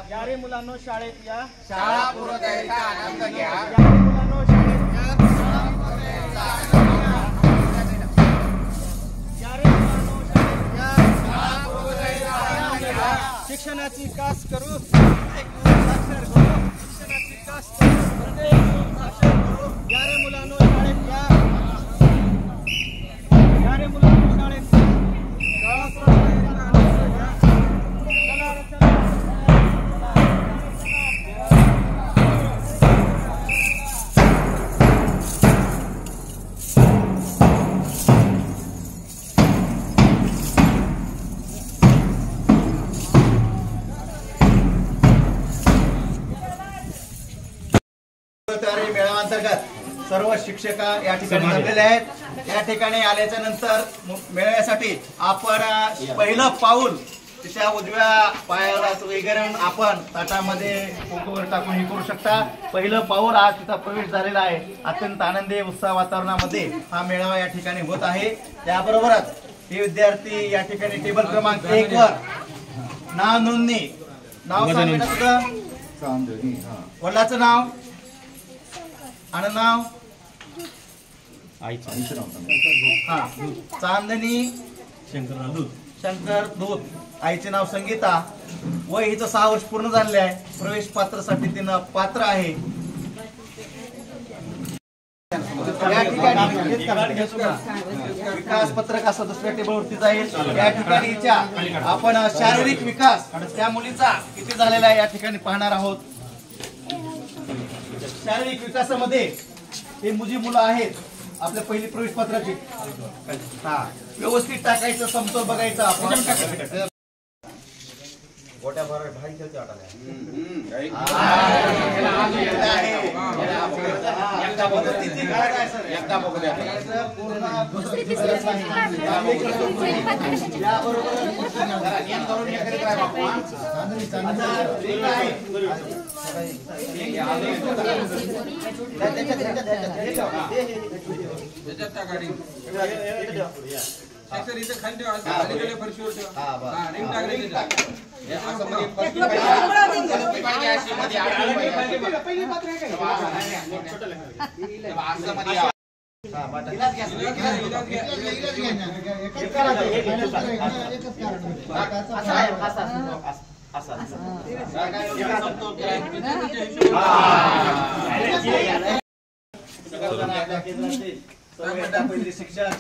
यारे मुलांनो शाळेत या, शाळा पूर्वतयारीचा आनंद घ्या. यारे मुलांनो शाळेत या, यारे मुलांनो शाळेत या, शिक्षणाची कास करू, शिक्षणाची कास करू, यारे मुलांनो शाळेत या, यारे मुलांनो शाळेत या, शाळा पूर्वतयारीचा आनंद घ्या. तयारी मेळाव्याअंतर्गत सर्व शिक्षका या ठिकाणी जमलेले आहेत. या ठिकाणी आल्याच्या नंतर मेळाव्यासाठी आपण पहिलं पाऊल तिच्या उजव्या पायाला वगैरे आपण ताटामध्ये कोकोवर टाकून हे करू शकता. पहिलं पाऊल आज तिचा प्रवेश झालेला आहे. अत्यंत आनंदी उत्साह वातावरणामध्ये हा मेळावा या ठिकाणी होत आहे. त्याबरोबरच हे विद्यार्थी या ठिकाणी टेबल क्रमांक 1 वर नाव नोंदणी, नाव सांगितलं तुझं, वडिलाचं नाव आणि नाव, आईचं नाव हा चांदणी शंकर दूत, आईचे नाव संगीता, वय हिचं 6 वर्ष पूर्ण झालेले आहे. प्रवेश पात्रसाठी तिनं पात्र आहे. या ठिकाणी विकास पत्रक असं दुसऱ्या टेबलवरती जाईल. या ठिकाणी आपण शारीरिक विकास त्या मुलीचा किती झालेला आहे या ठिकाणी पाहणार आहोत. शारीरिक विकासामध्ये हे मुलं आहेत आपल्या पहिली प्रवेश पत्राची. हा व्यवस्थित टाकायचं, समतोल बघायचा. आपण गोट्या भर भाई खेळते वाटायला पहिली शिक्षण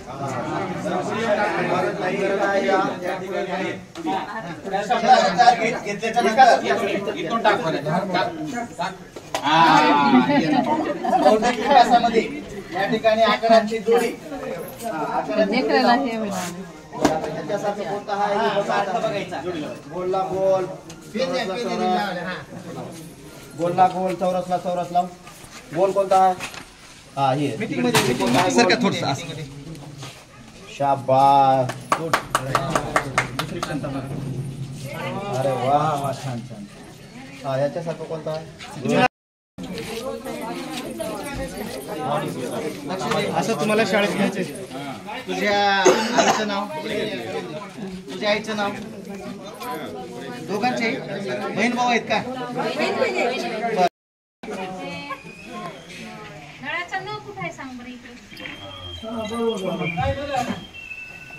विकासामध्ये या ठिकाणी आकारांची जोडी, त्याच्यासाठी कोणता हा बघायचा. गोलला गोल, गोलला गोल, चौरसला चौरस लाव. गोल कोणता आहे? हा हे मीटिंग मध्ये थोडस शाबास. अरे वा वा, छान छान. हा याच्यासारखं कोणता आहे? असं तुम्हाला शाळेत घ्यायचे. तुझ्या आईचं नाव, तुझ्या आईचं नाव, दोघांचे बहीण भाऊ आहेत का?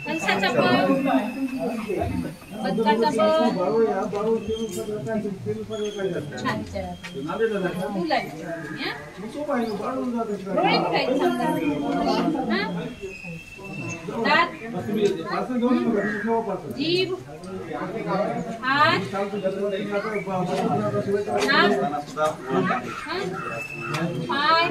कंसाचा बळ, बदकाचा बळ, छान छान मुलांची डोळे कुठायचे सांगा. दात, जीभ, हात, पाय,